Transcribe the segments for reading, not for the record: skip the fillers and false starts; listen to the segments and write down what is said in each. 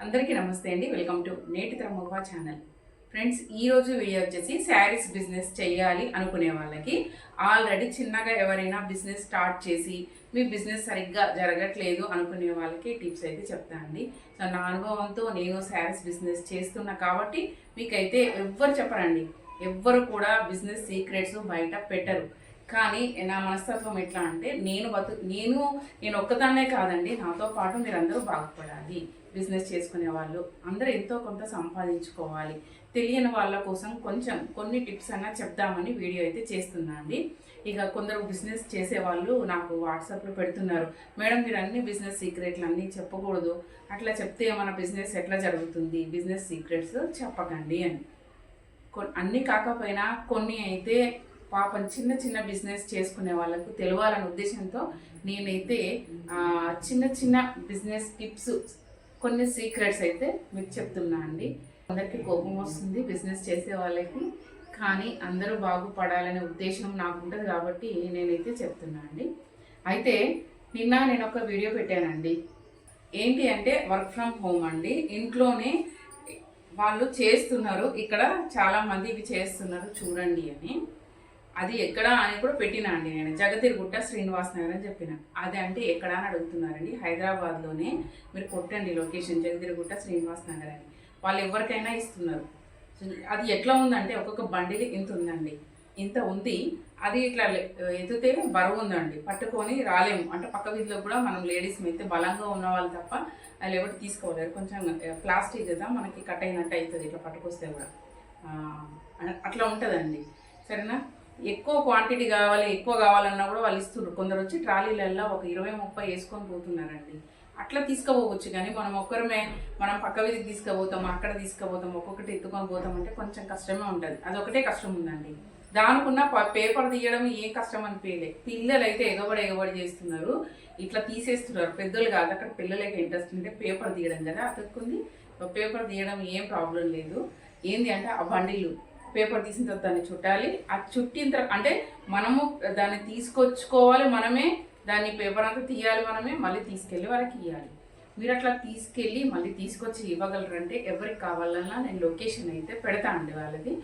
అందరికీ నమస్తే అండి. వెల్కమ్ టు నేటి తరం మగవా ఛానల్. ఫ్రెండ్స్, ఈ రోజు వీడియో వచ్చేసి శారీస్ బిజినెస్ చేయాలి అనుకునే వాళ్ళకి, ఆల్రెడీ చిన్నగా ఎవరైనా బిజినెస్ స్టార్ట్ చేసి మీ బిజినెస్ సరిగ్గా జరగట్లేదు అనుకునే వాళ్ళకి టిప్స్ అయితే చెప్తానండి. సో నా అనుభవంతో నేను శారీస్ బిజినెస్ చేస్తున్నా కాబట్టి మీకైతే ఎవ్వరు చెప్పరండి, ఎవ్వరు కూడా బిజినెస్ సీక్రెట్స్ బయట పెట్టరు. కానీ నా మనస్తత్వం ఎట్లా అంటే నేను ఒక్కదాన్నే కాదండి, నాతో పాటు మీరందరూ బాగుపడాలి. బిజినెస్ చేసుకునే వాళ్ళు అందరూ ఎంతో కొంత సంపాదించుకోవాలి. తెలియని వాళ్ళ కోసం కొన్ని టిప్స్ అన్నా చెప్దామని వీడియో అయితే చేస్తున్నా అండి. ఇక కొందరు బిజినెస్ చేసేవాళ్ళు నాకు వాట్సాప్లో పెడుతున్నారు, మేడం మీరు అన్ని బిజినెస్ సీక్రెట్లు అన్నీ చెప్పకూడదు, అట్లా చెప్తే మన బిజినెస్ ఎట్లా జరుగుతుంది, బిజినెస్ సీక్రెట్స్ చెప్పకండి అని. అన్నీ కాకపోయినా కొన్ని అయితే పాపం చిన్న చిన్న బిజినెస్ చేసుకునే వాళ్ళకు తెలియాలనే ఉద్దేశంతో నేనైతే చిన్న చిన్న బిజినెస్ టిప్స్, కొన్ని సీక్రెట్స్ అయితే మీకు చెప్తున్నా అండి. అందరికీ కోపం వస్తుంది బిజినెస్ చేసే వాళ్ళకి, కానీ అందరూ బాగుపడాలనే ఉద్దేశం నాకు ఉంటుంది కాబట్టి నేనైతే చెప్తున్నా అండి. అయితే నిన్న నేను ఒక వీడియో పెట్టానండి. ఏంటి అంటే వర్క్ ఫ్రమ్ హోమ్ అండి, ఇంట్లోనే వాళ్ళు చేస్తున్నారు, ఇక్కడ చాలామంది ఇవి చేస్తున్నారు చూడండి అని. అది ఎక్కడ అని కూడా పెట్టినా అండి. నేను జగతిరుగుట్ట శ్రీనివాస్ నగర్ అని చెప్పిన. అది అంటే ఎక్కడ అని అడుగుతున్నారండి. హైదరాబాద్లోనే మీరు కొట్టండి లొకేషన్, జగతిరుగుట్ట శ్రీనివాస్ నగర్ అని. వాళ్ళు ఎవరికైనా ఇస్తున్నారు. అది ఎట్లా ఉందంటే ఒక్కొక్క బండిది ఇంత ఉందండి, ఇంత ఉంది. అది ఇట్లా ఎత్తితే బరువు ఉందండి, పట్టుకొని రాలేము. అంటే పక్క వీధిలో కూడా మనం లేడీస్ అయితే బలంగా ఉన్న వాళ్ళు తప్ప వాళ్ళు ఎవరు తీసుకోలేరు. కొంచెం ప్లాస్టిక్ కదా మనకి కట్ అయినట్టు అవుతుంది ఇట్లా పట్టుకొస్తే కూడా, అట్లా ఉంటుందండి. సరేనా, ఎక్కువ క్వాంటిటీ కావాలి, ఎక్కువ కావాలన్నా కూడా వాళ్ళు ఇస్తున్నారు. కొందరు వచ్చి ట్రాలీలల్లో ఒక 20-30 వేసుకొని పోతున్నారండి. అట్లా తీసుకుపోవచ్చు. కానీ మనం పక్క వీధికి తీసుకుపోతాం, అక్కడ తీసుకుపోతాం, ఒక్కొక్కటి ఎత్తుకొని పోతాం అంటే కొంచెం కష్టమే ఉంటుంది. అదొకటే కష్టం ఉందండి. దానికున్న పేపర్ తీయడం ఏం కష్టం అనిపించలే. పిల్లలు అయితే ఎగబడి చేస్తున్నారు, ఇట్లా తీసేస్తున్నారు. పెద్దలు కాదు, అక్కడ పిల్లలకి ఇంట్రెస్ట్ ఉంటే పేపర్ తీయడం కదా, అతుక్కుంది. పేపర్ తీయడం ఏం ప్రాబ్లం లేదు. ఏంది అంటే ఆ బండిలు పేపర్ తీసిన తర్వాత దాన్ని చుట్టాలి. ఆ చుట్టిన తర్వాత అంటే మనము దాన్ని తీసుకొచ్చుకోవాలి, మనమే దాన్ని పేపర్ అంతా తీయాలి, మనమే మళ్ళీ తీసుకెళ్ళి వాళ్ళకి ఇవ్వాలి. మీరు అట్లా తీసుకెళ్ళి మళ్ళీ తీసుకొచ్చి ఇవ్వగలరంటే ఎవరికి కావాలన్నా నేను లొకేషన్ అయితే పెడతాను అండి. వాళ్ళది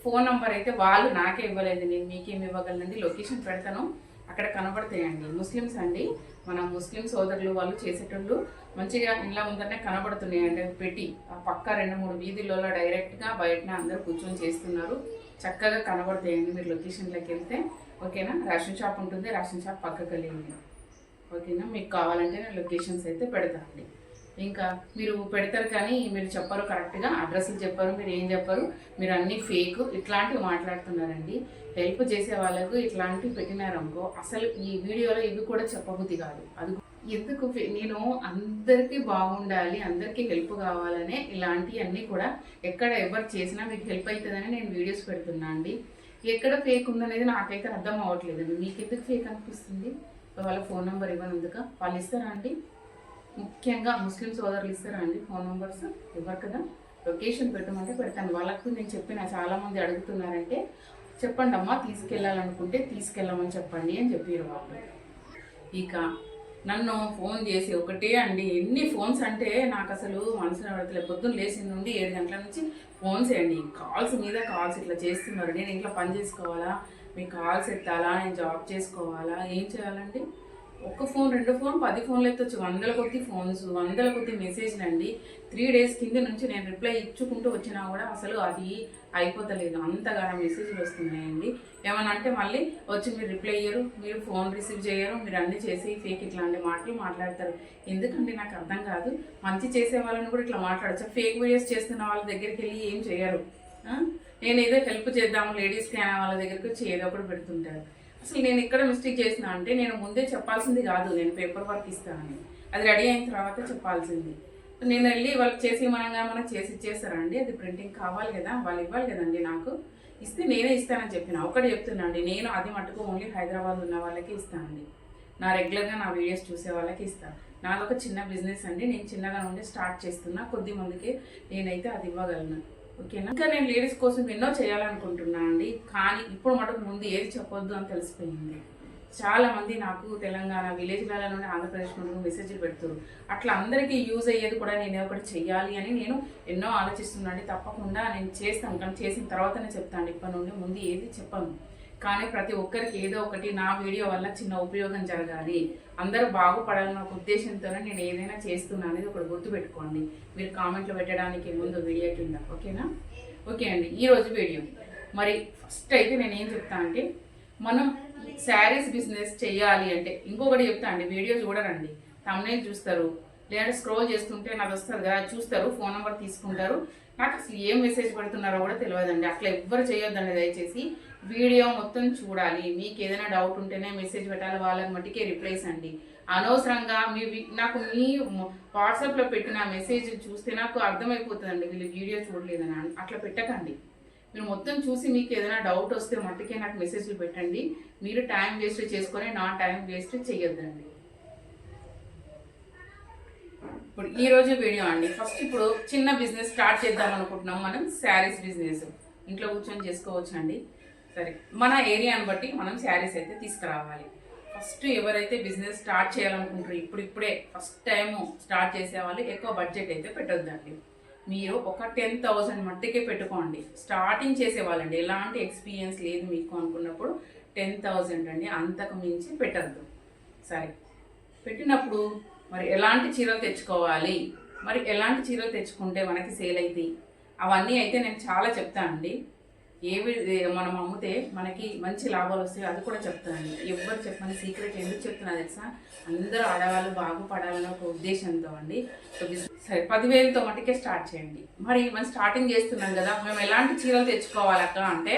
ఫోన్ నెంబర్ అయితే వాళ్ళు నాకే ఇవ్వలేదు, నేను మీకేమి ఇవ్వగలనండి. లొకేషన్ పెడతాను, అక్కడ కనబడతాయండి. ముస్లిమ్స్ అండి, మన ముస్లిం సోదరులు వాళ్ళు చేసేటోళ్ళు మంచిగా ఇంట్లో ముందరనే కనబడుతున్నాయండి. పెట్టి ఆ పక్క 2-3 వీధులలో డైరెక్ట్గా బయటనే అందరూ కూర్చొని చేస్తున్నారు, చక్కగా కనబడతాయండి. మీరు లొకేషన్లోకి వెళ్తే ఓకేనా. రేషన్ షాప్ ఉంటుంది, రేషన్ షాప్ పక్కకి వెళ్ళండి ఓకేనా. మీకు కావాలంటే నేను లొకేషన్స్ అయితే పెడతానండి. ఇంకా మీరు పెడతారు కానీ మీరు చెప్పరు, కరెక్ట్గా అడ్రస్లు చెప్పరు, మీరు ఏం చెప్పరు, మీరు అన్నీ ఫేక్ ఇట్లాంటివి మాట్లాడుతున్నారండి. హెల్ప్ చేసే వాళ్ళకు ఇట్లాంటివి పెట్టినారనుకో అసలు ఈ వీడియోలో ఇవి కూడా చెప్పబుద్ధి కాదు. అది ఎందుకు, నేను అందరికీ బాగుండాలి, అందరికీ హెల్ప్ కావాలనే ఇలాంటివన్నీ కూడా ఎక్కడ ఎవరు చేసినా మీకు హెల్ప్ అవుతుందని నేను వీడియోస్ పెడుతున్నా అండి. ఎక్కడ ఫేక్ ఉందనేది నాకైతే అర్థం అవ్వట్లేదండి. మీకు ఎందుకు ఫేక్ అనిపిస్తుంది? వాళ్ళ ఫోన్ నెంబర్ ఇవ్వనందుక వాళ్ళు ఇస్తారా అండి? ముఖ్యంగా ముస్లిం సోదరులు ఇస్తారా అండి ఫోన్ నెంబర్స్? ఇవ్వరు కదా. లొకేషన్ పెట్టమంటే పెడతాను. వాళ్ళకు నేను చెప్పిన, చాలామంది అడుగుతున్నారంటే చెప్పండి అమ్మా, తీసుకెళ్ళాలనుకుంటే తీసుకెళ్ళమని చెప్పండి అని చెప్పారు వాళ్ళు. ఇక నన్ను ఫోన్ చేసి ఒకటే అండి, ఎన్ని ఫోన్స్ అంటే నాకు అసలు మనసులో పడతలేదు. పొద్దున్న లేచిన నుండి 7 గంటల నుంచి ఫోన్స్ అండి, కాల్స్ మీద కాల్స్ ఇట్లా చేస్తున్నారు. నేను ఇంట్లో పని చేసుకోవాలా, మీకు కాల్స్ ఎత్తాలా, నేను జాబ్ చేసుకోవాలా, ఏం చేయాలండి? ఒక్క ఫోన్ 2 ఫోన్ 10 ఫోన్లు ఎత్తొచ్చు, 100 కొద్ది ఫోన్స్, 100 కొద్ది మెసేజ్లు అండి. 3 డేస్ కింద నుంచి నేను రిప్లై ఇచ్చుకుంటూ వచ్చినా కూడా అసలు అది అయిపోతలేదు, అంతగా మెసేజ్లు వస్తున్నాయండి. ఏమన్నా అంటే మళ్ళీ వచ్చి మీరు రిప్లై ఇయ్యరు, మీరు ఫోన్ రిసీవ్ చేయరు, మీరు అన్నీ చేసి ఫేక్ ఇట్లాంటి మాటలు మాట్లాడతారు. ఎందుకంటే నాకు అర్థం కాదు. మంచి చేసే వాళ్ళని కూడా ఇట్లా మాట్లాడచ్చు, ఫేక్ వీడియోస్ చేస్తున్న వాళ్ళ దగ్గరికి వెళ్ళి ఏం చేయరు. నేను ఏదో హెల్ప్ చేద్దాము లేడీస్కి అనే వాళ్ళ దగ్గరికి వచ్చి ఏదో ఒకటి పెడుతుంటారు. అసలు నేను ఇక్కడ మిస్టేక్ చేసిన అంటే నేను ముందే చెప్పాల్సింది కాదు, నేను పేపర్ వర్క్ ఇస్తానని. అది రెడీ అయిన తర్వాత చెప్పాల్సింది. నేను వెళ్ళి వాళ్ళకి చేసి మనకు చేసి ఇచ్చేస్తారండి. అది ప్రింటింగ్ కావాలి కదా, వాళ్ళు ఇవ్వాలి కదండి. నాకు ఇస్తే నేనే ఇస్తానని చెప్పిన. ఒకటి చెప్తున్నా అండి, నేను అది మటుకు ఓన్లీ హైదరాబాద్ ఉన్న వాళ్ళకి ఇస్తానండి. నా రెగ్యులర్గా నా వీడియోస్ చూసే వాళ్ళకి ఇస్తాను. నాదొక చిన్న బిజినెస్ అండి, నేను చిన్నగా నుండి స్టార్ట్ చేస్తున్నా, కొద్ది మందికి నేనైతే అది ఇవ్వగలను ఓకేనా. ఇంకా నేను లేడీస్ కోసం ఎన్నో చేయాలనుకుంటున్నా అండి, కానీ ఇప్పుడు మటుకు ముందు ఏది చెప్పొద్దు అని తెలిసిపోయింది. చాలామంది నాకు తెలంగాణ విలేజ్ల నుండి ఆంధ్రప్రదేశ్ నుండి మెసేజ్లు పెడుతున్నారు. అట్లా అందరికీ యూజ్ అయ్యేది కూడా నేను ఒకటి చెయ్యాలి అని నేను ఎన్నో ఆలోచిస్తున్నాను. తప్పకుండా నేను చేస్తాను, కానీ చేసిన తర్వాతనే చెప్తాను. ఇప్పటి నుండి ముందు ఏది చెప్పను. కానీ ప్రతి ఒక్కరికి ఏదో ఒకటి నా వీడియో వల్ల చిన్న ఉపయోగం జరగాలి, అందరూ బాగుపడాలన్న ఒక ఉద్దేశంతోనే నేను ఏదైనా చేస్తున్నాను అనేది ఒకటి గుర్తుపెట్టుకోండి. మీరు కామెంట్లు పెట్టడానికి ముందు వీడియో కింద, ఓకేనా? ఓకే అండి, ఈరోజు వీడియో మరి ఫస్ట్ అయితే నేను ఏం చెప్తా అంటే, మనం శారీస్ బిజినెస్ చేయాలి అంటే ఇంకొకటి చెప్తా అండి. వీడియో చూడరండి, థంబ్నెయిల్ చూస్తారు, లేదంటే స్క్రోల్ చేస్తుంటే నాకు వస్తుంది కదా, చూస్తారు, ఫోన్ నెంబర్ తీసుకుంటారు. నాకు అసలు ఏం మెసేజ్ పెడుతున్నారో కూడా తెలియదండి. అట్లా ఎవ్వరు చేయొద్దండి. దయచేసి వీడియో మొత్తం చూడాలి. మీకు ఏదైనా డౌట్ ఉంటేనే మెసేజ్ పెట్టాలి, వాళ్ళకి మట్టికే రిప్లైస్ అండి. అనవసరంగా నాకు మీ వాట్సాప్లో పెట్టిన మెసేజ్ చూస్తే నాకు అర్థమైపోతుందండి వీళ్ళు వీడియో చూడలేదని. అట్లా పెట్టకండి. మీరు మొత్తం చూసి మీకు ఏదైనా డౌట్ వస్తే మట్టుకే నాకు మెసేజ్లు పెట్టండి. మీరు టైం వేస్ట్ చేసుకొని నా టైం వేస్ట్ చేయొద్దండి. ఇప్పుడు ఈరోజు వీడియో అండి. ఫస్ట్ ఇప్పుడు చిన్న బిజినెస్ స్టార్ట్ చేద్దాం అనుకుంటున్నాం మనం. శారీస్ బిజినెస్ ఇంట్లో కూర్చొని చేసుకోవచ్చు అండి. సరే, మన ఏరియాని బట్టి మనం శారీస్ అయితే తీసుకురావాలి. ఫస్ట్ ఎవరైతే బిజినెస్ స్టార్ట్ చేయాలనుకుంటారో ఇప్పుడే ఫస్ట్ టైము స్టార్ట్ చేసేవాళ్ళు ఎక్కువ బడ్జెట్ అయితే పెట్టొద్దండి. మీరు ఒక 10,000 మట్టికే పెట్టుకోండి. స్టార్టింగ్ చేసేవాళ్ళండి, ఎలాంటి ఎక్స్పీరియన్స్ లేదు మీకు అనుకున్నప్పుడు 10,000 అండి, అంతకు మించి పెట్టద్దు. సరే, పెట్టినప్పుడు మరి ఎలాంటి చీరలు తెచ్చుకోవాలి, మరి ఎలాంటి చీరలు తెచ్చుకుంటే మనకి సేల్ అవుతాయి, అవన్నీ అయితే నేను చాలా చెప్తానండి. ఏవి మనం అమ్మితే మనకి మంచి లాభాలు వస్తాయి అది కూడా చెప్తానండి. ఎవరు చెప్పని సీక్రెట్ ఎందుకు చెప్తున్నా తెలుసా? అందరూ ఆడవాళ్ళు బాగుపడాలన్న ఒక ఉద్దేశంతో అండి. సరే, 10,000తో మటుకే స్టార్ట్ చేయండి. మరి మనం స్టార్టింగ్ చేస్తున్నాం కదా, మేము ఎలాంటి చీరలు తెచ్చుకోవాలి అక్క అంటే,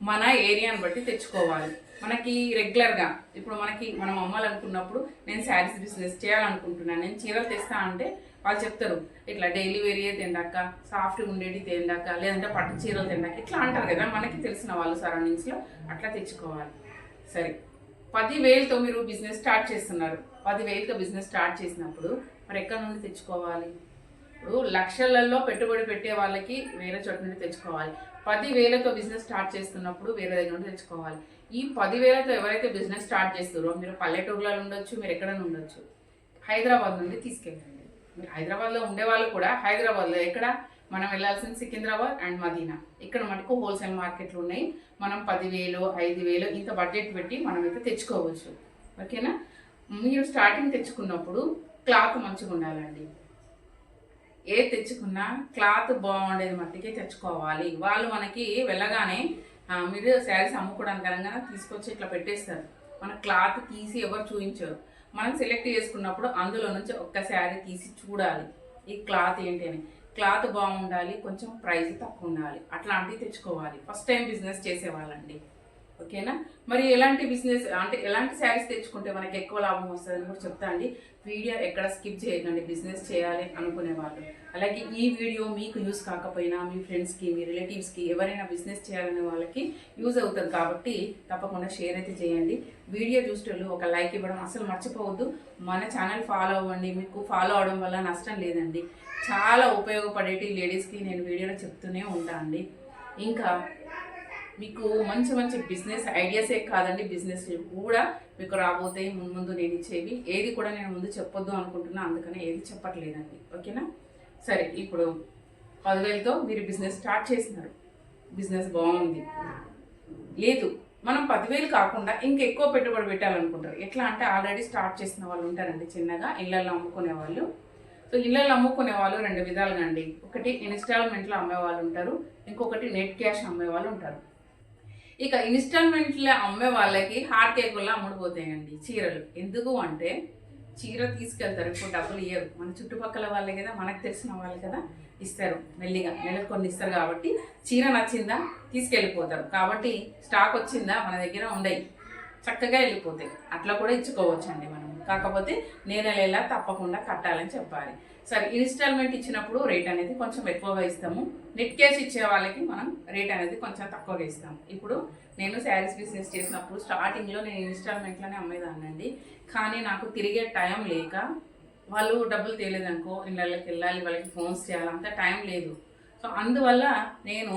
మన ఏరియాని బట్టి తెచ్చుకోవాలి. మనకి రెగ్యులర్గా ఇప్పుడు మనం అమ్మాలనుకున్నప్పుడు నేను శారీస్ బిజినెస్ చేయాలనుకుంటున్నాను, నేను చీరలు తెస్తా అంటే వాళ్ళు చెప్తారు, ఇట్లా డైలీ వేరియే తిండాక, సాఫ్ట్గా ఉండేది తిండాక, లేదంటే పట్టు చీరలు తిండాక, ఇట్లా అంటారు కదా మనకి తెలిసిన వాళ్ళు సరౌండింగ్స్లో. అట్లా తెచ్చుకోవాలి. సరే, 10,000తో మీరు బిజినెస్ స్టార్ట్ చేస్తున్నారు. 10,000తో బిజినెస్ స్టార్ట్ చేసినప్పుడు మరి ఎక్కడి నుండి తెచ్చుకోవాలి? ఇప్పుడు లక్షలలో పెట్టుబడి పెట్టే వాళ్ళకి వేరే చోట నుండి తెచ్చుకోవాలి. 10,000తో బిజినెస్ స్టార్ట్ చేస్తున్నప్పుడు వేరే దగ్గర నుండి తెచ్చుకోవాలి. ఈ 10,000తో ఎవరైతే బిజినెస్ స్టార్ట్ చేస్తారో, మీరు పల్లెటూరులో ఉండొచ్చు, మీరు ఎక్కడైనా ఉండొచ్చు, హైదరాబాద్ నుండి తీసుకెళ్ళండి. మీరు హైదరాబాద్లో ఉండేవాళ్ళు కూడా హైదరాబాద్లో ఎక్కడ మనం వెళ్ళాల్సిన సికింద్రాబాద్ అండ్ మదీనా, ఇక్కడ మటుకు హోల్సేల్ మార్కెట్లు ఉన్నాయి. మనం 10,000, 5,000 ఇంత బడ్జెట్ పెట్టి మనం అయితే తెచ్చుకోవచ్చు. ఓకేనా? మీరు స్టార్టింగ్ తెచ్చుకున్నప్పుడు క్లాత్ మంచిగా ఉండాలండి. ఏది తెచ్చుకున్నా క్లాత్ బాగుండేది మట్టికే తెచ్చుకోవాలి. వాళ్ళు మనకి వెళ్ళగానే మీరు శారీస్ అమ్ముకోవడానికి అనగా తీసుకొచ్చి ఇట్లా పెట్టేస్తారు. మన క్లాత్ తీసి ఎవరు చూపించారు. మనం సెలెక్ట్ చేసుకున్నప్పుడు అందులో నుంచి ఒక్క శారీ తీసి చూడాలి, ఈ క్లాత్ ఏంటి అని. క్లాత్ బాగుండాలి, కొంచెం ప్రైస్ తక్కువ ఉండాలి, అట్లాంటివి తెచ్చుకోవాలి ఫస్ట్ టైం బిజినెస్ చేసేవాళ్ళండి. ఓకేనా? మరి ఎలాంటి బిజినెస్ అంటే ఎలాంటి శారీస్ తెచ్చుకుంటే మనకి ఎక్కువ లాభం వస్తుందని కూడా చెప్తా అండి. వీడియో ఎక్కడ స్కిప్ చేయకండి బిజినెస్ చేయాలి అనుకునే వాళ్ళు. అలాగే ఈ వీడియో మీకు యూస్ కాకపోయినా మీ ఫ్రెండ్స్కి, మీ రిలేటివ్స్కి, ఎవరైనా బిజినెస్ చేయాలనే వాళ్ళకి యూజ్ అవుతుంది కాబట్టి తప్పకుండా షేర్ అయితే చేయండి. వీడియో చూసేటోళ్ళు ఒక లైక్ ఇవ్వడం అసలు మర్చిపోవద్దు. మన ఛానల్ ఫాలో అవ్వండి. మీకు ఫాలో అవడం వల్ల నష్టం లేదండి. చాలా ఉపయోగపడేటి లేడీస్కి నేను వీడియోలో చెప్తూనే ఉంటాను అండి. ఇంకా మీకు మంచి మంచి బిజినెస్ ఐడియాసే కాదండి, బిజినెస్ కూడా మీకు రాబోతాయి ముందు నేను ఇచ్చేవి. ఏది కూడా నేను ముందు చెప్పొద్దు అనుకుంటున్నా, అందుకనే ఏది చెప్పట్లేదండి. ఓకేనా? సరే, ఇప్పుడు 10,000తో మీరు బిజినెస్ స్టార్ట్ చేసినారు, బిజినెస్ బాగుంది. లేదు, మనం 10,000 కాకుండా ఇంకెక్కువ పెట్టుబడి పెట్టాలనుకుంటారు. ఎట్లా అంటే ఆల్రెడీ స్టార్ట్ చేసిన వాళ్ళు ఉంటారండి, చిన్నగా ఇళ్లలో అమ్ముకునే వాళ్ళు. సో ఇళ్లలో అమ్ముకునే వాళ్ళు 2 విధాలుగా అండి. ఒకటి ఇన్స్టాల్మెంట్లో అమ్మే వాళ్ళు ఉంటారు, ఇంకొకటి నెట్ క్యాష్ అమ్మే వాళ్ళు ఉంటారు. ఇక ఇన్స్టాల్మెంట్లో అమ్మే వాళ్ళకి హార్ట్ కేకుల్లో అమ్ముడుపోతాయండి చీరలు. ఎందుకు అంటే చీర తీసుకెళ్తారు, ఇప్పుడు డబ్బులు ఇయ్యరు. మన చుట్టుపక్కల వాళ్ళే కదా, మనకు తెలిసిన వాళ్ళు కదా, ఇస్తారు మెల్లిగా, నెలకు కొన్ని ఇస్తారు. కాబట్టి చీర నచ్చిందా తీసుకెళ్ళిపోతారు. కాబట్టి స్టాక్ వచ్చిందా మన దగ్గర ఉండయి, చక్కగా వెళ్ళిపోతాయి. అట్లా కూడా ఇచ్చుకోవచ్చండి మనం. కాకపోతే నెలలా తప్పకుండా కట్టాలని చెప్పాలి. సరే, ఇన్స్టాల్మెంట్ ఇచ్చినప్పుడు రేట్ అనేది కొంచెం ఎక్కువగా ఇస్తాము. నెట్ క్యాష్ ఇచ్చే వాళ్ళకి మనం రేట్ అనేది కొంచెం తక్కువగా ఇస్తాము. ఇప్పుడు నేను శారీస్ బిజినెస్ చేసినప్పుడు స్టార్టింగ్లో నేను ఇన్స్టాల్మెంట్లోనే అమ్మేదాన్నండి. కానీ నాకు తిరిగే టైం లేక, వాళ్ళు డబ్బులు తేలేదనుకో, ఇళ్ళకి వెళ్ళాలి, వాళ్ళకి ఫోన్స్ చేయాలి, అంత టైం లేదు. సో అందువల్ల నేను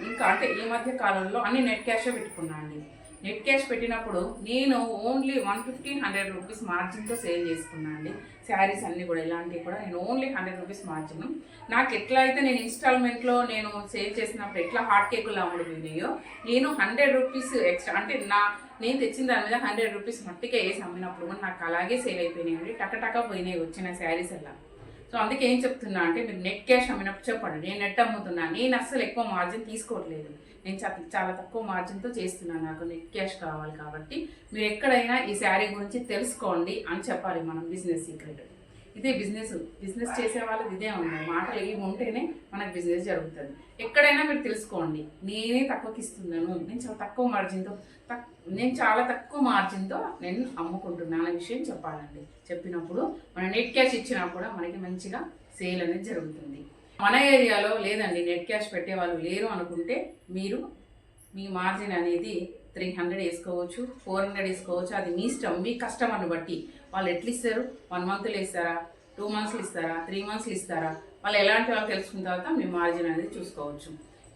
ఇంకా అంటే ఈ మధ్య కాలంలో అన్ని నెట్ క్యాషే పెట్టుకున్నాను అండి. నెట్ క్యాష్ పెట్టినప్పుడు నేను ఓన్లీ 150-100 రూపీస్ మార్జిన్తో సేల్ చేసుకున్నాను అండి. శారీస్ అన్నీ కూడా ఇలాంటివి కూడా నేను ఓన్లీ 100 రూపీస్ మార్జిన్. నాకు ఎట్లా అయితే నేను ఇన్స్టాల్మెంట్లో నేను సేల్ చేసినప్పుడు ఎట్లా హాట్ కేకులు అమ్ముడుపోయినాయో నేను 100 రూపీస్ ఎక్స్ట్రా అంటే నేను తెచ్చిన దాని మీద 100 రూపీస్ మట్టికే వేసి అమ్మినప్పుడు కూడా నాకు అలాగే సేల్ అయిపోయినాయండి. టక పోయినాయి వచ్చిన శారీస్ అలా. సో అందుకే ఏం చెప్తున్నా అంటే మీరు నెట్ క్యాష్ అమ్మినప్పుడు చెప్పండి, నేను నెట్ అమ్ముతున్నా, నేను అస్సలు ఎక్కువ మార్జిన్ తీసుకోవట్లేదు, నేను చాలా తక్కువ మార్జిన్తో చేస్తున్నాను, నాకు నెట్ క్యాష్ కావాలి. కాబట్టి మీరు ఎక్కడైనా ఈ శారీ గురించి తెలుసుకోండి అని చెప్పాలి మనం బిజినెస్ సీక్రెట్. ఇదే బిజినెస్ చేసే వాళ్ళకి ఇదే ఉన్నాయి, మాటలు ఇవి ఉంటేనే మనకు బిజినెస్ జరుగుతుంది. ఎక్కడైనా మీరు తెలుసుకోండి, నేనే తక్కువకి ఇస్తున్నాను, నేను చాలా తక్కువ మార్జిన్తో నేను అమ్ముకుంటున్నాను అనే విషయం చెప్పాలండి. చెప్పినప్పుడు మన నెట్ క్యాష్ ఇచ్చినా కూడా మనకి మంచిగా సేల్ అనేది జరుగుతుంది. మన ఏరియాలో లేదండి నెట్ క్యాష్ పెట్టే వాళ్ళు లేరు అనుకుంటే మీరు మీ మార్జిన్ అనేది 300 వేసుకోవచ్చు, 400 వేసుకోవచ్చు. అది మీ ఇష్టం, మీ కస్టమర్ని బట్టి వాళ్ళు ఎట్లా ఇస్తారు. 1 మంత్లో ఇస్తారా, 2 మంత్స్లు ఇస్తారా, 3 మంత్స్లు ఇస్తారా, వాళ్ళు ఎలాంటి వాళ్ళు తెలుసుకున్న తర్వాత మీ మార్జిన్ అనేది చూసుకోవచ్చు.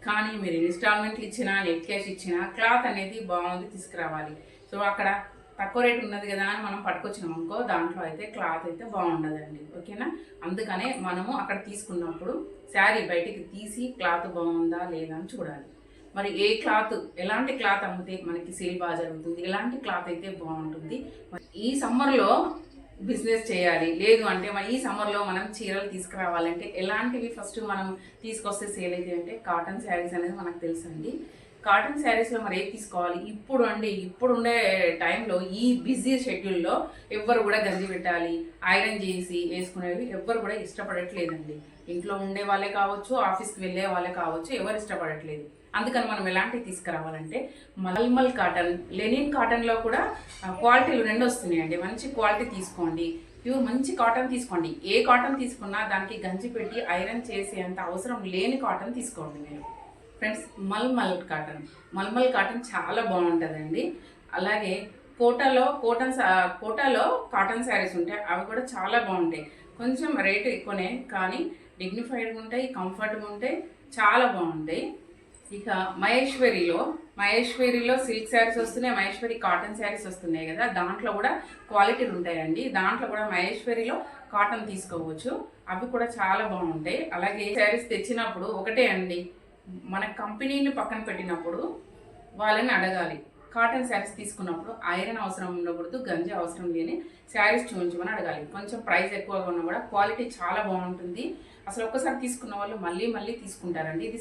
కానీ మీరు ఇన్స్టాల్మెంట్లు ఇచ్చినా నెట్ క్యాష్ ఇచ్చినా క్లాత్ అనేది బాగుంది తీసుకురావాలి. సో అక్కడ తక్కువ రేటు ఉన్నది కదా అని మనం పట్టుకొచ్చినాం అనుకో, దాంట్లో అయితే క్లాత్ అయితే బాగుండదండి. ఓకేనా? అందుకనే మనము అక్కడ తీసుకున్నప్పుడు శారీ బయటికి తీసి క్లాత్ బాగుందా లేదా అని చూడాలి. మరి ఏ క్లాత్, ఎలాంటి క్లాత్ అమ్మితే మనకి సేల్ బాగా జరుగుతుంది, ఎలాంటి క్లాత్ అయితే బాగుంటుంది. ఈ సమ్మర్లో బిజినెస్ చేయాలి, లేదు అంటే ఈ సమ్మర్లో మనం చీరలు తీసుకురావాలంటే ఎలాంటివి ఫస్ట్ మనం తీసుకొస్తే సేల్ అయితే అంటే కాటన్ శారీస్ అనేది మనకు తెలుసు అండి. కాటన్ శారీస్లో మరి ఏది తీసుకోవాలి ఇప్పుడు ఉండే టైంలో ఈ బిజీ షెడ్యూల్లో ఎవ్వరు కూడా గంజి పెట్టాలి, ఐరన్ చేసి వేసుకునేవి ఎవ్వరు కూడా ఇష్టపడట్లేదండి. ఇంట్లో ఉండే వాళ్ళే కావచ్చు, ఆఫీస్కి వెళ్ళే వాళ్ళే కావచ్చు, ఎవరు ఇష్టపడట్లేదు. అందుకని మనం ఎలాంటివి తీసుకురావాలంటే మల్మల్ కాటన్, లెనిన్ కాటన్లో కూడా క్వాలిటీలు 2 వస్తున్నాయండి. మంచి క్వాలిటీ తీసుకోండి, ప్యూర్ మంచి కాటన్ తీసుకోండి. ఏ కాటన్ తీసుకున్నా దానికి గంజి పెట్టి ఐరన్ చేసేంత అవసరం లేని కాటన్ తీసుకోండి మీరు. ఫ్రెండ్స్, మల్మల్ కాటన్ చాలా బాగుంటుందండి. అలాగే కోటాలో కాటన్ శారీస్ ఉంటాయి, అవి కూడా చాలా బాగుంటాయి. కొంచెం రేటు ఎక్కువనే కానీ డిగ్నిఫైడ్గా ఉంటాయి, కంఫర్ట్గా ఉంటాయి, చాలా బాగుంటాయి. ఇక మహేశ్వరిలో సిల్క్ శారీస్ వస్తున్నాయి, మహేశ్వరి కాటన్ శారీస్ వస్తున్నాయి కదా, దాంట్లో కూడా క్వాలిటీలు ఉంటాయండి. దాంట్లో కూడా మహేశ్వరిలో కాటన్ తీసుకోవచ్చు, అవి కూడా చాలా బాగుంటాయి. అలాగే శారీస్ తెచ్చినప్పుడు ఒకటే అండి, మన కంపెనీని పక్కన పెట్టినప్పుడు వాళ్ళని అడగాలి. కాటన్ శారీస్ తీసుకున్నప్పుడు ఐరన్ అవసరం ఉండకూడదు, గంజి అవసరం లేని శారీస్ చూపించమని అడగాలి. కొంచెం ప్రైస్ ఎక్కువగా ఉన్నా కూడా క్వాలిటీ చాలా బాగుంటుంది. అసలు ఒక్కసారి తీసుకున్న వాళ్ళు మళ్ళీ తీసుకుంటారండి. ఇది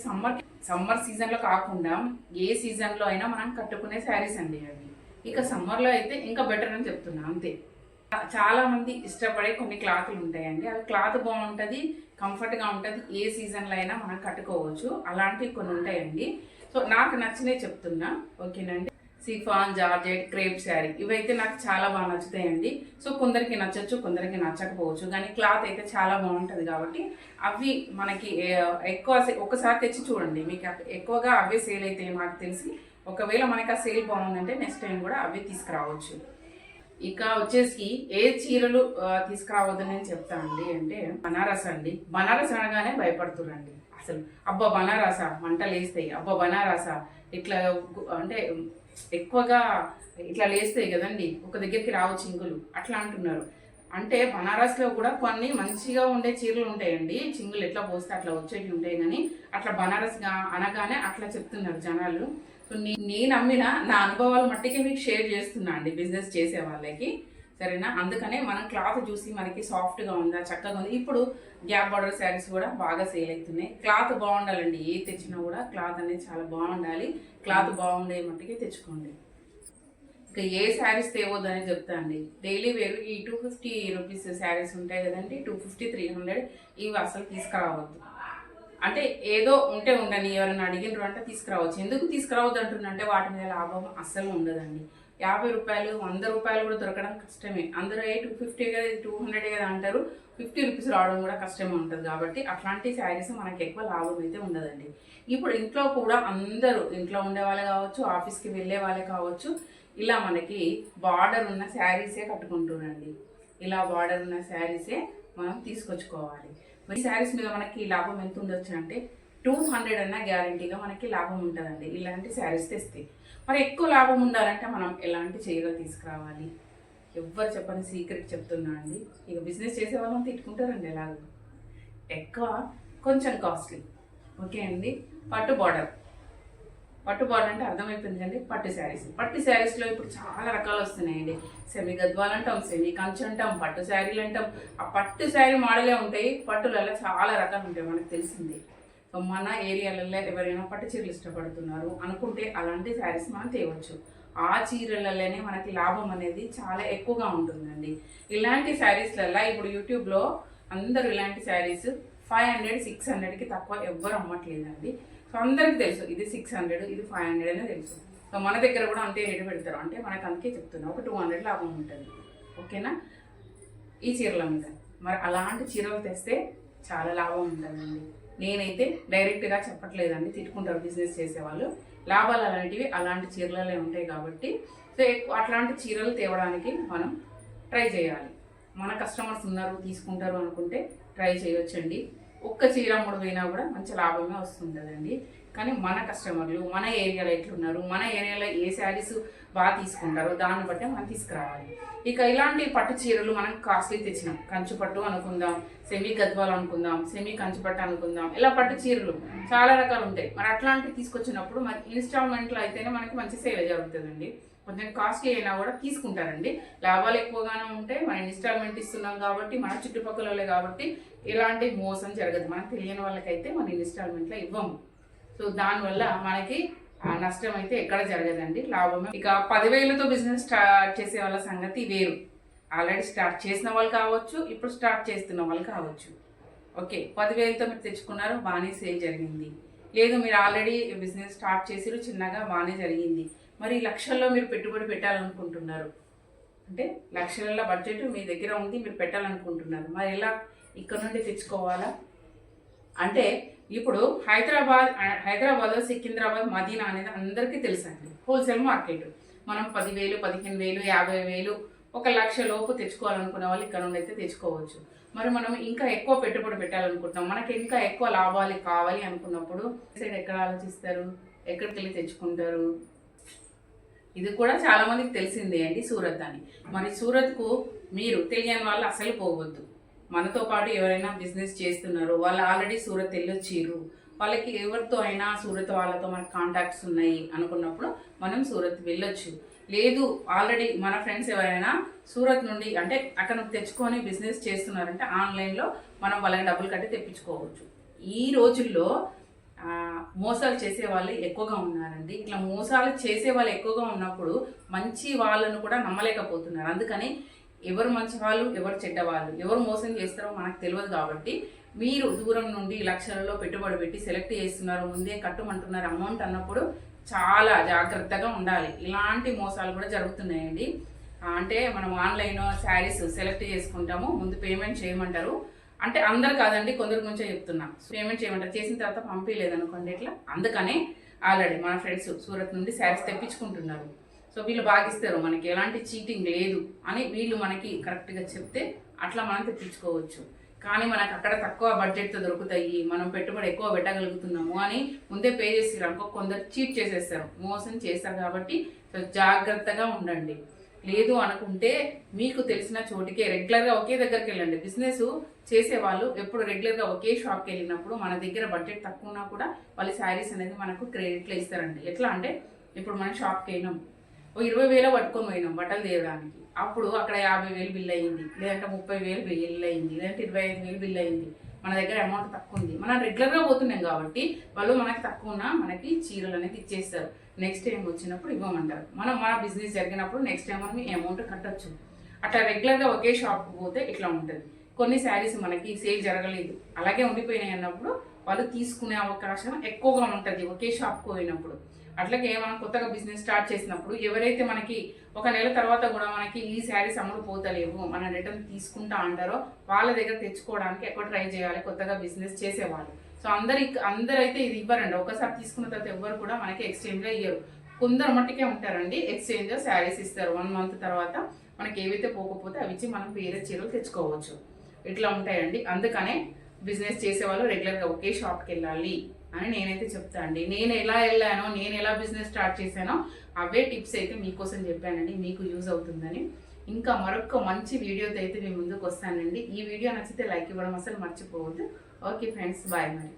సమ్మర్ సీజన్లో కాకుండా ఏ సీజన్లో అయినా మనం కట్టుకునే శారీస్ అండి అవి. ఇక సమ్మర్లో అయితే ఇంకా బెటర్ అని చెప్తున్నా అంతే. చాలా మంది ఇష్టపడే కొన్ని క్లాతులు ఉంటాయండి, అవి క్లాత్ బాగుంటుంది, కంఫర్ట్గా ఉంటుంది, ఏ సీజన్లో అయినా మనం కట్టుకోవచ్చు. అలాంటివి కొన్ని ఉంటాయండి. సో నాకు నచ్చినవి చెప్తున్నా, ఓకేనండి. సిఫాన్, జార్జెట్, క్రేప్ శారీ ఇవైతే నాకు చాలా బాగా నచ్చుతాయండి. సో కొందరికి నచ్చచ్చు, కొందరికి నచ్చకపోవచ్చు, కానీ క్లాత్ అయితే చాలా బాగుంటుంది. కాబట్టి అవి మనకి ఎక్కువ ఒకసారి తెచ్చి చూడండి, మీకు ఎక్కువగా అవే సేల్ అయితే నాకు తెలిసి. ఒకవేళ మనకి ఆ సేల్ బాగుందంటే నెక్స్ట్ టైం కూడా అవే తీసుకురావచ్చు. ఇక వచ్చేసి ఏ చీరలు తీసుకురావద్దని నేను చెప్తానండి అంటే బనారస్ అండి. బనారస్ అనగానే భయపడుతురండి. అసలు అబ్బా బనారసా, మంటలు వేస్తాయి, అబ్బా బనారసా ఇట్లా అంటే ఎక్కువగా ఇట్లా లేస్తాయి కదండి, ఒక దగ్గరికి రావు చింగులు అట్లా అంటున్నారు. అంటే బనారస్లో కూడా కొన్ని మంచిగా ఉండే చీరలు ఉంటాయండి, చింగులు ఎట్లా పోస్తే అట్లా వచ్చేవి ఉంటాయి, కానీ అట్లా బనారస్గా అనగానే అట్లా చెప్తున్నారు జనాలు. సో నేను అమ్మిన నా అనుభవాలు మట్టికి మీకు షేర్ చేస్తున్నా అండి బిజినెస్ చేసే వాళ్ళకి, సరేనా? అందుకనే మనం క్లాత్ చూసి మనకి సాఫ్ట్గా ఉందా, చక్కగా ఉంది. ఇప్పుడు గ్యాప్ బార్డర్ శారీస్ కూడా బాగా సేల్ అవుతున్నాయి. క్లాత్ బాగుండాలండి, ఏ తెచ్చినా కూడా క్లాత్ అనేది చాలా బాగుండాలి. క్లాత్ బాగుండే మట్టికి తెచ్చుకోండి. ఇంకా ఏ శారీస్ తేవద్దు అని చెప్తా అండి. డైలీ వేరు ఈ 250 రూపీస్ శారీస్ ఉంటాయి కదండి, 250, 300 ఇవి అసలు తీసుకురావద్దు. అంటే ఏదో ఉంటే ఉండని, ఎవరైనా అడిగినారు అంటే తీసుకురావచ్చు. ఎందుకు తీసుకురావద్దు అంటున్నంటే వాటి మీద లాభం అస్సలు ఉండదండి. 50 రూపాయలు, 100 రూపాయలు కూడా దొరకడం కష్టమే. అందరూ 250 కదా, 200 కదా అంటారు, 50 రూపీస్ రావడం కూడా కష్టమే ఉంటుంది. కాబట్టి అట్లాంటి శారీస్ మనకి ఎక్కువ లాభం అయితే ఉండదండి. ఇప్పుడు ఇంట్లో కూడా అందరూ ఇంట్లో ఉండే వాళ్ళే కావచ్చు, ఆఫీస్కి వెళ్ళే వాళ్ళే కావచ్చు, ఇలా మనకి బార్డర్ ఉన్న శారీసే కట్టుకుంటున్నారండి. ఇలా బార్డర్ ఉన్న శారీసే మనం తీసుకొచ్చుకోవాలి. ఈ శారీస్ మీద మనకి లాభం ఎంత ఉండొచ్చు అంటే 200 అన్న గ్యారంటీగా మనకి లాభం ఉంటుందండి ఇలాంటి శారీస్ తెస్తే. మరి ఎక్కువ లాభం ఉండాలంటే మనం ఎలాంటి చీరలు తీసుకురావాలి? ఎవ్వరు చెప్పని సీక్రెట్ చెప్తున్నా అండి. ఇక బిజినెస్ చేసే వాళ్ళని తిట్టుకుంటారండి ఎలాగో. ఎక్కువ కొంచెం కాస్ట్లీ, ఓకే అండి. పట్టు బార్డర్ అంటే అర్థమైపోయింది కండి. పట్టు శారీస్లో ఇప్పుడు చాలా రకాలు వస్తున్నాయండి. సెమీ గద్వాలు అంటాం, సెమీ కంచి అంటాం, పట్టు శారీలు అంటాం. ఆ పట్టు శారీ మోడలే ఉంటాయి. పట్టులలో చాలా రకాలు ఉంటాయి, మనకు తెలిసింది. సో మన ఏరియాలలో ఎవరైనా పట్టు చీరలు ఇష్టపడుతున్నారు అనుకుంటే అలాంటి శారీస్ మనం తేవచ్చు. ఆ చీరలలోనే మనకి లాభం అనేది చాలా ఎక్కువగా ఉంటుందండి. ఇలాంటి శారీస్లలో ఇప్పుడు యూట్యూబ్లో అందరూ ఇలాంటి శారీస్ 500, 600కి తక్కువ ఎవ్వరు అమ్మట్లేదండి. సో అందరికి తెలుసు ఇది 600, ఇది 500 అనే తెలుసు. సో మన దగ్గర కూడా అంతే రేటు పెడతారు. అంటే మనకు అందుకే చెప్తున్నా, ఒక 200 లాభం ఉంటుంది, ఓకేనా, ఈ చీరల మీద. మరి అలాంటి చీరలు తెస్తే చాలా లాభం ఉంటుందండి. నేనైతే డైరెక్ట్గా చెప్పట్లేదండి, తిట్టుకుంటారు బిజినెస్ చేసేవాళ్ళు. లాభాలు అలాంటివి అలాంటి చీరలలో ఉంటాయి కాబట్టి సో అట్లాంటి చీరలు తేవడానికి మనం ట్రై చేయాలి. మన కస్టమర్స్ ఉన్నారు తీసుకుంటారు అనుకుంటే ట్రై చేయొచ్చండి. ఒక్క చీర 3 పోయినా కూడా మంచి లాభమే వస్తుంటుందండి. కానీ మన కస్టమర్లు మన ఏరియాలో ఎట్లున్నారు, మన ఏరియాలో ఏ శారీస్ బాగా తీసుకుంటారో దాన్ని బట్టి మనం తీసుకురావాలి. ఇక ఇలాంటి పట్టు చీరలు మనం కాస్ట్లీ తెచ్చినాం, కంచు పట్టు అనుకుందాం, సెమీ గద్వాలు అనుకుందాం, సెమీ కంచు పట్టు అనుకుందాం, ఇలా పట్టు చీరలు చాలా రకాలు ఉంటాయి. మరి అట్లాంటివి తీసుకొచ్చినప్పుడు మరి ఇన్స్టాల్మెంట్లో అయితేనే మనకి మంచి సేల్ జరుగుతుందండి. కొంచెం కాస్ట్లీ అయినా కూడా తీసుకుంటారండి. లాభాలు ఎక్కువగానే ఉంటాయి. మనం ఇన్స్టాల్మెంట్ ఇస్తున్నాం కాబట్టి, మన చుట్టుపక్కల కాబట్టి ఎలాంటి మోసం జరగదు. మనకు తెలియని వాళ్ళకైతే మనం ఇన్స్టాల్మెంట్లో ఇవ్వము. సో దానివల్ల మనకి నష్టం అయితే ఎక్కడ జరగదండి, లాభమే. ఇక 10,000తో బిజినెస్ స్టార్ట్ చేసే వాళ్ళ సంగతి వేరు. ఆల్రెడీ స్టార్ట్ చేసిన వాళ్ళు కావచ్చు, ఇప్పుడు స్టార్ట్ చేస్తున్న వాళ్ళు కావచ్చు. ఓకే, 10,000తో మీరు తెచ్చుకున్నారు, బాగానే సేల్ జరిగింది. లేదు మీరు ఆల్రెడీ బిజినెస్ స్టార్ట్ చేసిరు, చిన్నగా బాగానే జరిగింది. మరి లక్షల్లో మీరు పెట్టుబడి పెట్టాలనుకుంటున్నారు అంటే లక్షల బడ్జెట్ మీ దగ్గర ఉంది, మీరు పెట్టాలనుకుంటున్నారు. మరి ఎలా ఇక్కడ నుండి తెచ్చుకోవాలా అంటే ఇప్పుడు హైదరాబాద్లో సికింద్రాబాద్, మదీనా అనేది అందరికీ తెలుసండి. Wholesale market. మనం 10,000, 15,000, 50,000, 1,00,000 లోపు తెచ్చుకోవాలనుకునే వాళ్ళు ఇక్కడ నుండి అయితే తెచ్చుకోవచ్చు. మరి మనం ఇంకా ఎక్కువ పెట్టుబడి పెట్టాలనుకుంటున్నాం, మనకి ఇంకా ఎక్కువ లాభాలు కావాలి అనుకున్నప్పుడు సైడ్ ఎక్కడ ఆలోచిస్తారు, ఎక్కడికి వెళ్ళి తెచ్చుకుంటారు? ఇది కూడా చాలా మందికి తెలిసిందే అండి, సూరత్ అని. మరి సూరత్కు మీరు తెలియని వాళ్ళు అసలు పోవద్దు. మనతో పాటు ఎవరైనా బిజినెస్ చేస్తున్నారు, వాళ్ళు ఆల్రెడీ సూరత్ వెళ్ళొచ్చిర్రు, వాళ్ళకి ఎవరితో అయినా సూరత్ వాళ్ళతో మనకు కాంటాక్ట్స్ ఉన్నాయి అనుకున్నప్పుడు మనం సూరత్ వెళ్ళొచ్చు. లేదు ఆల్రెడీ మన ఫ్రెండ్స్ ఎవరైనా సూరత్ నుండి అంటే అక్కడ తెచ్చుకొని బిజినెస్ చేస్తున్నారంటే ఆన్లైన్లో మనం వాళ్ళకి డబ్బులు కట్టి తెప్పించుకోవచ్చు. ఈ రోజుల్లో మోసాలు చేసే వాళ్ళు ఎక్కువగా ఉన్నారండి. ఇట్లా మోసాలు చేసే వాళ్ళు ఎక్కువగా ఉన్నప్పుడు మంచి వాళ్ళను కూడా నమ్మలేకపోతున్నారు. అందుకని ఎవరు మంచి వాళ్ళు, ఎవరు చెడ్డవాళ్ళు, ఎవరు మోసం చేస్తారో మనకు తెలియదు. కాబట్టి మీరు దూరం నుండి లక్షలలో పెట్టుబడి పెట్టి సెలెక్ట్ చేస్తున్నారు, ముందే కట్టమంటున్నారు అమౌంట్ అన్నప్పుడు చాలా జాగ్రత్తగా ఉండాలి. ఇలాంటి మోసాలు కూడా జరుగుతున్నాయండి. అంటే మనం ఆన్లైన్ శారీస్ సెలెక్ట్ చేసుకుంటాము, ముందు పేమెంట్ చేయమంటారు. అంటే అందరు కాదండి, కొందరు గురించే చెప్తున్నా. పేమెంట్ చేయమంటారు, చేసిన తర్వాత పంపించలేదు అనుకోండి ఇట్లా. అందుకనే ఆల్రెడీ మన ఫ్రెండ్స్ సూరత్ నుండి శారీస్ తెప్పించుకుంటున్నారు. సో వీళ్ళు బాగిస్తారు, మనకి ఎలాంటి చీటింగ్ లేదు అని వీళ్ళు మనకి కరెక్ట్గా చెప్తే అట్లా మనం తెప్పించుకోవచ్చు. కానీ మనకు అక్కడ తక్కువ బడ్జెట్తో దొరుకుతాయి, మనం పెట్టుబడి ఎక్కువ పెట్టగలుగుతున్నాము అని ముందే పే చేసి అనుకో కొందరు చీట్ చేసేస్తారు, మోసం చేస్తారు. కాబట్టి సో జాగ్రత్తగా ఉండండి. లేదు అనుకుంటే మీకు తెలిసిన చోటికే రెగ్యులర్గా ఒకే దగ్గరికి వెళ్ళండి. బిజినెస్ చేసేవాళ్ళు ఎప్పుడు రెగ్యులర్గా ఒకే షాప్కి వెళ్ళినప్పుడు మన దగ్గర బడ్జెట్ తక్కువ ఉన్నా కూడా వాళ్ళు శారీస్ అనేది మనకు క్రెడిట్లో ఇస్తారండి. ఎట్లా అంటే ఇప్పుడు మనం షాప్కి వెళ్ళినాం, 20,000 పట్టుకొని పోయినాం బట్టలు తీయడానికి, అప్పుడు అక్కడ 50,000 బిల్ అయ్యింది, లేదంటే 30,000 బిల్ అయ్యింది, లేదంటే 25,000 బిల్ అయ్యింది. మన దగ్గర అమౌంట్ తక్కువ ఉంది, మనం రెగ్యులర్గా పోతున్నాం కాబట్టి వాళ్ళు మనకి తక్కువ ఉన్నా మనకి చీరలు అనేది ఇచ్చేస్తారు. నెక్స్ట్ టైం వచ్చినప్పుడు ఇవ్వమంటారు. మనం మన బిజినెస్ జరిగినప్పుడు నెక్స్ట్ టైం మనం ఈ అమౌంట్ కట్టచ్చు. అట్లా రెగ్యులర్గా ఒకే షాప్కి పోతే ఇట్లా ఉంటుంది. కొన్ని శారీస్ మనకి సేల్ జరగలేదు, అలాగే ఉండిపోయినాయి అన్నప్పుడు వాళ్ళు తీసుకునే అవకాశం ఎక్కువగా ఉంటుంది ఒకే షాప్కి పోయినప్పుడు. అట్లాగే మనం కొత్తగా బిజినెస్ స్టార్ట్ చేసినప్పుడు ఎవరైతే మనకి 1 నెల తర్వాత కూడా మనకి ఈ శారీస్ అమ్ముడు పోతలేవు, మన రిటర్న్ తీసుకుంటా అంటారో వాళ్ళ దగ్గర తెచ్చుకోవడానికి ఎక్కువ ట్రై చేయాలి కొత్తగా బిజినెస్ చేసేవాళ్ళు. సో అందరైతే ఇది ఇవ్వరండి, ఒకసారి తీసుకున్న తర్వాత ఎవ్వరు కూడా మనకి ఎక్స్చేంజ్గా ఇయ్యరు. కొందరు మట్టికే ఉంటారండి ఎక్స్చేంజ్ శారీస్ ఇస్తారు. 1 మంత్ తర్వాత మనకి ఏవైతే పోకపోతే అవి ఇచ్చి మనం వేరే చీరలు తెచ్చుకోవచ్చు. ఇట్లా ఉంటాయండి. అందుకనే బిజినెస్ చేసేవాళ్ళు రెగ్యులర్గా ఒకే షాప్కి వెళ్ళాలి అని నేనైతే చెప్తా అండి. నేను ఎలా వెళ్ళానో, నేను ఎలా బిజినెస్ స్టార్ట్ చేశానో అవే టిప్స్ అయితే మీకోసం చెప్పానండి, మీకు యూజ్ అవుతుందని. ఇంకా మరొక మంచి వీడియోతో అయితే మీ ముందుకు వస్తానండి. ఈ వీడియో నచ్చితే లైక్ ఇవ్వడం అసలు మర్చిపోవద్దు. ఓకే ఫ్రెండ్స్, బాయ్ మరి.